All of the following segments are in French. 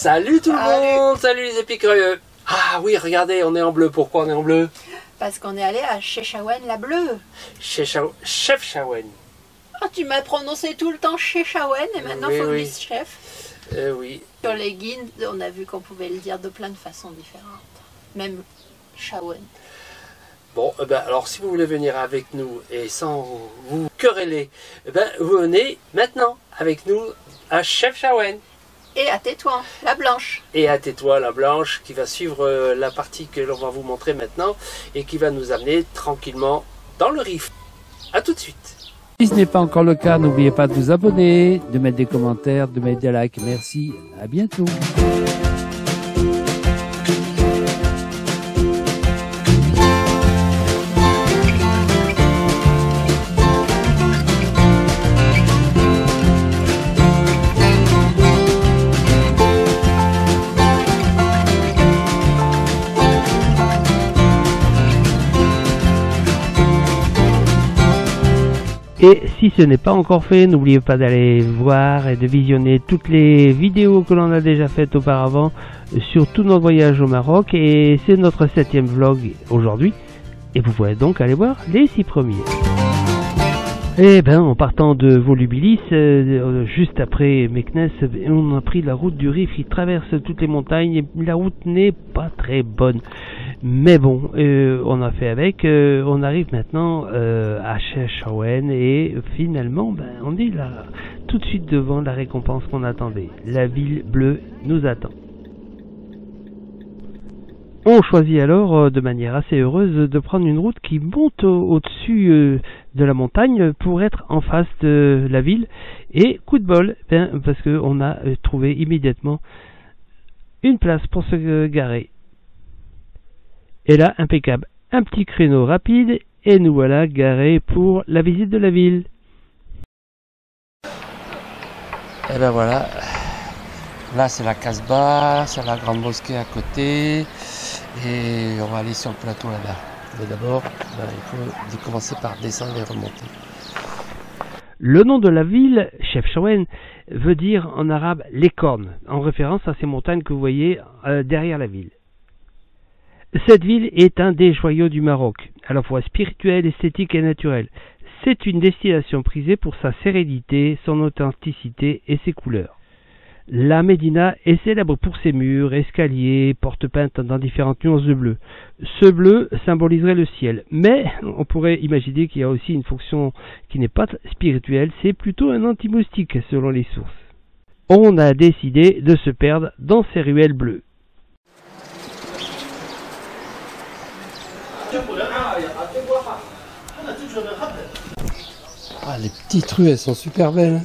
Salut tout le monde, salut les épicurieux. Ah oui, regardez, on est en bleu. Pourquoi on est en bleu? Parce qu'on est allé à Chefchaouen la bleue. Chefchaouen. Oh, tu m'as prononcé tout le temps Chefchaouen et maintenant il faut que je dise chef. Oui. Sur les guides, on a vu qu'on pouvait le dire de plein de façons différentes. Même Chaouen. Bon, alors si vous voulez venir avec nous et sans vous quereller, vous venez maintenant avec nous à Chefchaouen. Et à Tétouan, la blanche. Et à Tétouan, la blanche, qui va suivre la partie que l'on va vous montrer maintenant et qui va nous amener tranquillement dans le Rif. A tout de suite. Si ce n'est pas encore le cas, n'oubliez pas de vous abonner, de mettre des commentaires, de mettre des likes. Merci, à bientôt. Et si ce n'est pas encore fait, n'oubliez pas d'aller voir et de visionner toutes les vidéos que l'on a déjà faites auparavant sur tout notre voyage au Maroc. Et c'est notre 7e vlog aujourd'hui. Et vous pouvez donc aller voir les 6 premiers. Et en partant de Volubilis, juste après Meknès, on a pris la route du Rif qui traverse toutes les montagnes. Et la route n'est pas très bonne. Mais bon, on a fait avec, on arrive maintenant à Chefchaouen et finalement, on est là, tout de suite devant la récompense qu'on attendait. La ville bleue nous attend. On choisit alors, de manière assez heureuse, de prendre une route qui monte au-dessus de la montagne pour être en face de la ville. Et coup de bol, parce qu'on a trouvé immédiatement une place pour se garer. Et là, impeccable, un petit créneau rapide et nous voilà garés pour la visite de la ville. Et ben voilà, là c'est la Casbah, c'est la grande mosquée à côté et on va aller sur le plateau là-bas. Mais d'abord, il faut commencer par descendre et remonter. Le nom de la ville, Chefchaouen, veut dire en arabe les cornes, en référence à ces montagnes que vous voyez derrière la ville. Cette ville est un des joyaux du Maroc, à la fois spirituel, esthétique et naturel. C'est une destination prisée pour sa sérénité, son authenticité et ses couleurs. La Médina est célèbre pour ses murs, escaliers, portes peintes dans différentes nuances de bleu. Ce bleu symboliserait le ciel, mais on pourrait imaginer qu'il y a aussi une fonction qui n'est pas spirituelle, c'est plutôt un anti-moustique selon les sources. On a décidé de se perdre dans ces ruelles bleues. Ah, les petites rues, elles sont super belles.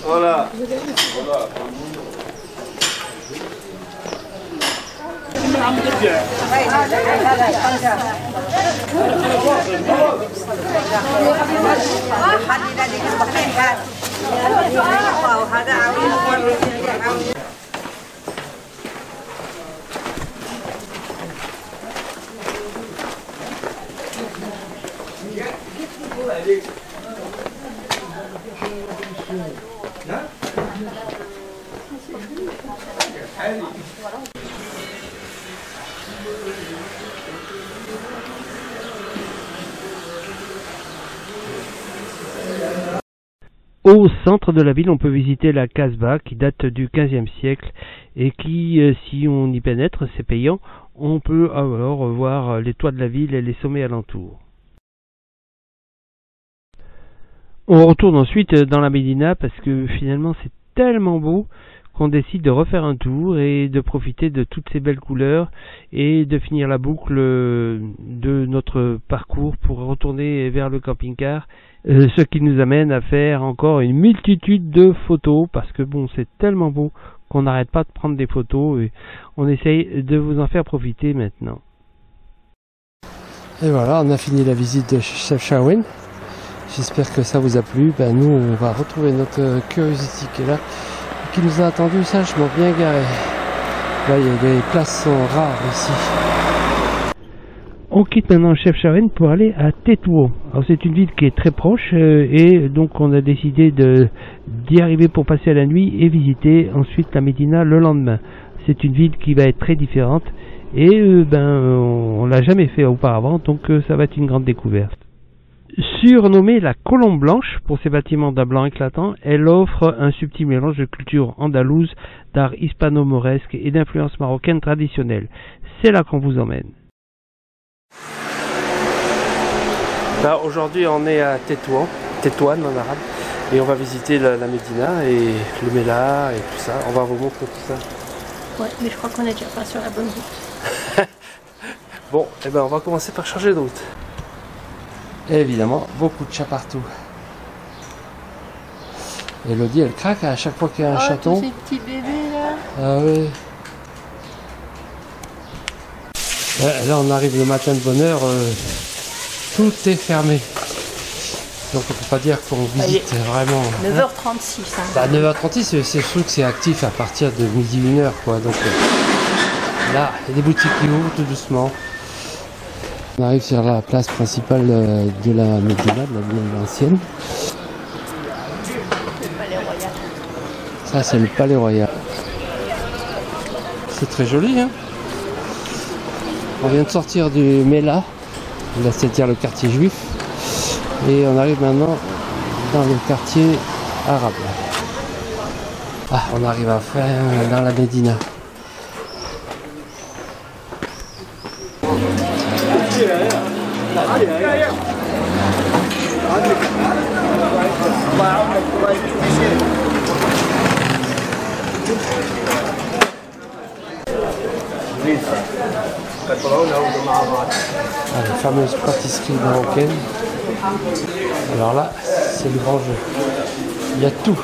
Voilà. Au centre de la ville, on peut visiter la Casbah qui date du XVe siècle et qui, si on y pénètre, c'est payant, on peut alors voir les toits de la ville et les sommets alentours. On retourne ensuite dans la Médina parce que finalement c'est tellement beau qu'on décide de refaire un tour et de profiter de toutes ces belles couleurs et de finir la boucle de notre parcours pour retourner vers le camping-car, ce qui nous amène à faire encore une multitude de photos parce que bon, c'est tellement beau qu'on n'arrête pas de prendre des photos et on essaye de vous en faire profiter maintenant. Et voilà, on a fini la visite de Chefchaouen J'espère que ça vous a plu. Ben, nous, on va retrouver notre Curiosity qui est là, qui nous a attendu sagement bien garé. Là, les places sont rares ici. On quitte maintenant Chefchaouen pour aller à Tétouan. Alors c'est une ville qui est très proche et donc on a décidé d'y arriver pour passer la nuit et visiter ensuite la Médina le lendemain. C'est une ville qui va être très différente et on l'a jamais fait auparavant, donc ça va être une grande découverte. Surnommée la Colombe Blanche pour ses bâtiments d'un blanc éclatant, elle offre un subtil mélange de culture andalouse, d'art hispano-mauresque et d'influence marocaine traditionnelle. C'est là qu'on vous emmène. Là, aujourd'hui, on est à Tétouan en arabe, et on va visiter la Médina et le Mela et tout ça. On va vous montrer tout ça. Ouais, mais je crois qu'on est déjà pas sur la bonne route. Bon, et ben on va commencer par changer de route. Et évidemment, beaucoup de chats partout. Elodie, elle craque à chaque fois qu'il y a un chaton. Tous ces petits bébés là. Ah oui. Là, on arrive le matin de bonne heure. Tout est fermé. Donc on peut pas dire qu'on visite vraiment. 9h36. Hein. Bah, 9h36, c'est sûr que c'est actif à partir de midi 1h quoi. Donc là, il y a des boutiques qui ouvrent tout doucement. On arrive sur la place principale de la Médina, de la ville ancienne. Le palais royal. Ça c'est le palais royal. C'est très joli hein. On vient de sortir du Mela, là c'est-à-dire le quartier juif, et on arrive maintenant dans le quartier arabe. Ah, on arrive enfin dans la Médina. Ah, les fameuses pâtisseries marocaines. Alors là, c'est le grand jeu. Il y a tout.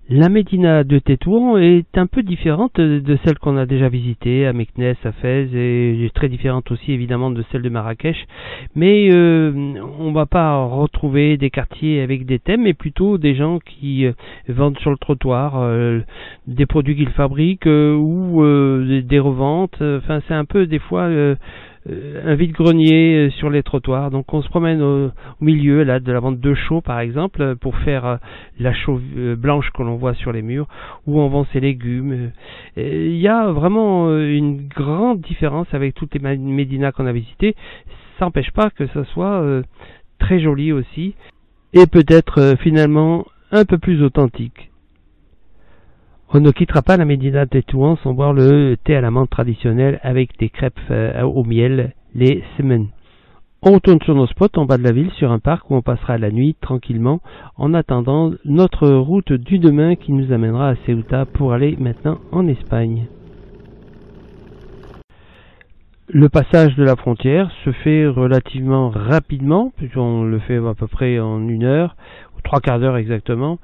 La Médina de Tétouan est un peu différente de celle qu'on a déjà visitée à Meknès, à Fès, et très différente aussi évidemment de celle de Marrakech. Mais on va pas retrouver des quartiers avec des thèmes, mais plutôt des gens qui vendent sur le trottoir des produits qu'ils fabriquent ou des reventes. Enfin, c'est un peu des fois un vide-grenier sur les trottoirs. Donc on se promène au milieu là de la vente de chaux par exemple pour faire la chaux blanche que l'on voit sur les murs, où on vend ses légumes. Il y a vraiment une grande différence avec toutes les médinas qu'on a visitées. Ça n'empêche pas que ça soit très joli aussi et peut-être finalement un peu plus authentique. On ne quittera pas la Médina de Tétouan sans boire le thé à la menthe traditionnel avec des crêpes au miel, les semen. On retourne sur nos spots en bas de la ville sur un parc où on passera la nuit tranquillement en attendant notre route du demain qui nous amènera à Ceuta pour aller maintenant en Espagne. Le passage de la frontière se fait relativement rapidement, puisqu'on le fait à peu près en 1 heure, ou 3/4 d'heure exactement,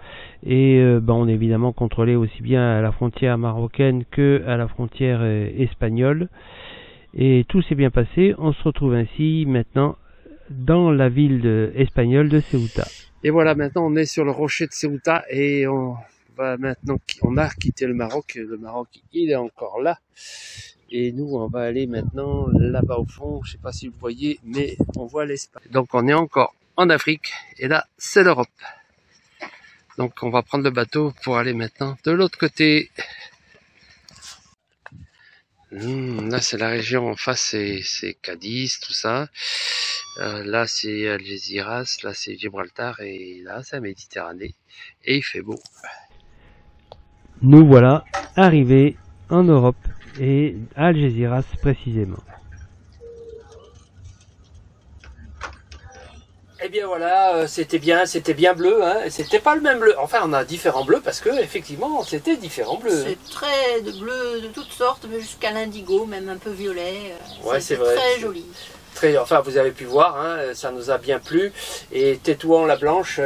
et on est évidemment contrôlé aussi bien à la frontière marocaine que à la frontière espagnole, et tout s'est bien passé. On se retrouve ainsi maintenant dans la ville espagnole de Ceuta. Et voilà, maintenant on est sur le rocher de Ceuta et on a quitté le Maroc il est encore là. Et nous, on va aller maintenant là-bas au fond. Je sais pas si vous voyez, mais on voit l'Espagne. Donc, on est encore en Afrique. Et là, c'est l'Europe. Donc, on va prendre le bateau pour aller maintenant de l'autre côté. Là, c'est la région en face, c'est Cadiz, tout ça. Là, c'est Algeciras. Là, c'est Gibraltar. Et là, c'est la Méditerranée. Et il fait beau. Nous voilà arrivés en Europe. Et à Algeciras précisément. Eh bien voilà, c'était bien bleu, hein. C'était pas le même bleu. Enfin, on a différents bleus parce que effectivement, c'était différents bleus. C'est très de bleu de toutes sortes, jusqu'à l'indigo, même un peu violet. Ouais, c'est vrai. Très joli. très, enfin vous avez pu voir, hein, ça nous a bien plu. Et Tétouan la Blanche,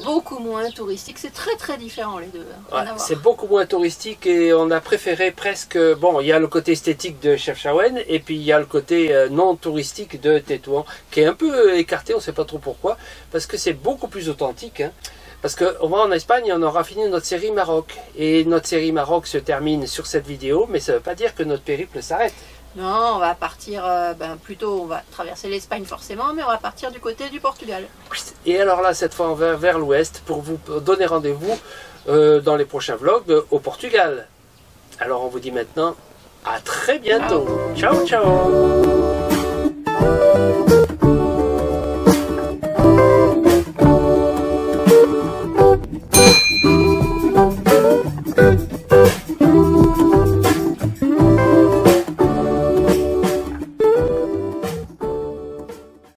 beaucoup moins touristique, c'est très différent les deux. Ouais, c'est beaucoup moins touristique et on a préféré presque, bon il y a le côté esthétique de Chefchaouen et puis il y a le côté non touristique de Tétouan qui est un peu écarté, on ne sait pas trop pourquoi, parce que c'est beaucoup plus authentique. Hein. Parce qu'on va en Espagne et on aura fini notre série Maroc. Et notre série Maroc se termine sur cette vidéo, mais ça ne veut pas dire que notre périple s'arrête. Non, on va partir, plutôt on va traverser l'Espagne forcément, mais on va partir du côté du Portugal. Et alors là, cette fois on va vers l'ouest pour vous donner rendez-vous dans les prochains vlogs au Portugal. Alors on vous dit maintenant à très bientôt. Ciao, ciao.